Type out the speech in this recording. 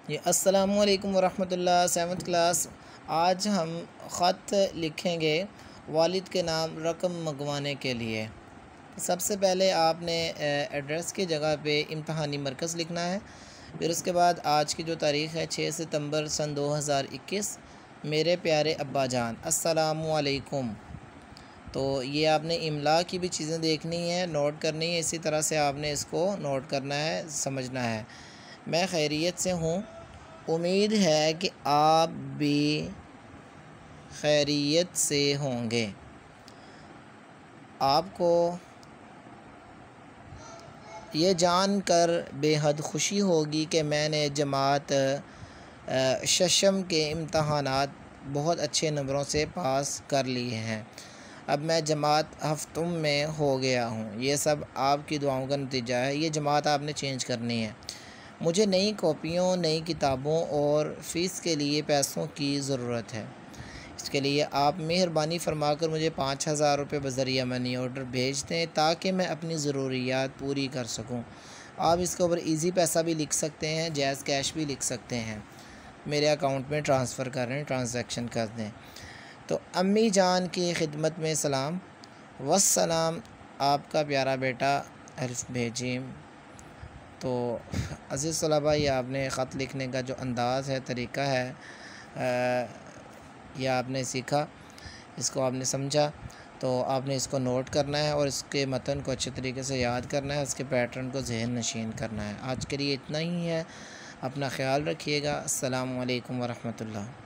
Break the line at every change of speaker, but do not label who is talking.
ये अस्सलामु अलैकुम वरहमतुल्लाह। 7th class. आज हम ख़त लिखेंगे वालिद के नाम रकम मंगवाने के लिए। सबसे पहले आपने एड्रेस की जगह पे इम्तहानी मरकज़ लिखना है। फिर उसके बाद आज की जो तारीख़ है 6 सितंबर सन 2021। मेरे प्यारे अब्बा जान, अस्सलामु अलैकुम। तो ये आपने इमला की भी चीज़ें देखनी है, नोट करनी है। इसी तरह से आपने इसको नोट करना है, समझना है। मैं खैरियत से हूँ, उम्मीद है कि आप भी खैरियत से होंगे। आपको ये जानकर बेहद खुशी होगी कि मैंने जमात शशम के इम्तहानात बहुत अच्छे नंबरों से पास कर लिए हैं। अब मैं जमात हफ्तुम में हो गया हूँ। ये सब आपकी दुआओं का नतीजा है। ये जमात आपने चेंज करनी है। मुझे नई कॉपियों, नई किताबों और फ़ीस के लिए पैसों की ज़रूरत है। इसके लिए आप मेहरबानी फरमाकर मुझे 5000 रुपये बज़रिया मनी ऑर्डर भेज दें ताकि मैं अपनी ज़रूरियात पूरी कर सकूं। आप इसके ऊपर इजी पैसा भी लिख सकते हैं, जैज़ कैश भी लिख सकते हैं। मेरे अकाउंट में ट्रांसफ़र करें, ट्रांजैक्शन कर दें। तो अम्मी जान की खिदमत में सलाम वस्सलाम। आपका प्यारा बेटा अल्फ भेजीम। तो अज़ीज़ तलबा, ये आपने ख़त लिखने का जो अंदाज़ है, तरीक़ा है, यह आपने सीखा, इसको आपने समझा। तो आपने इसको नोट करना है और इसके मतन को अच्छे तरीके से याद करना है, उसके पैटर्न को ज़हन नशीन करना है। आज के लिए इतना ही है। अपना ख़्याल रखिएगा। अस्सलामु अलैकुम वरहमतुल्लाह।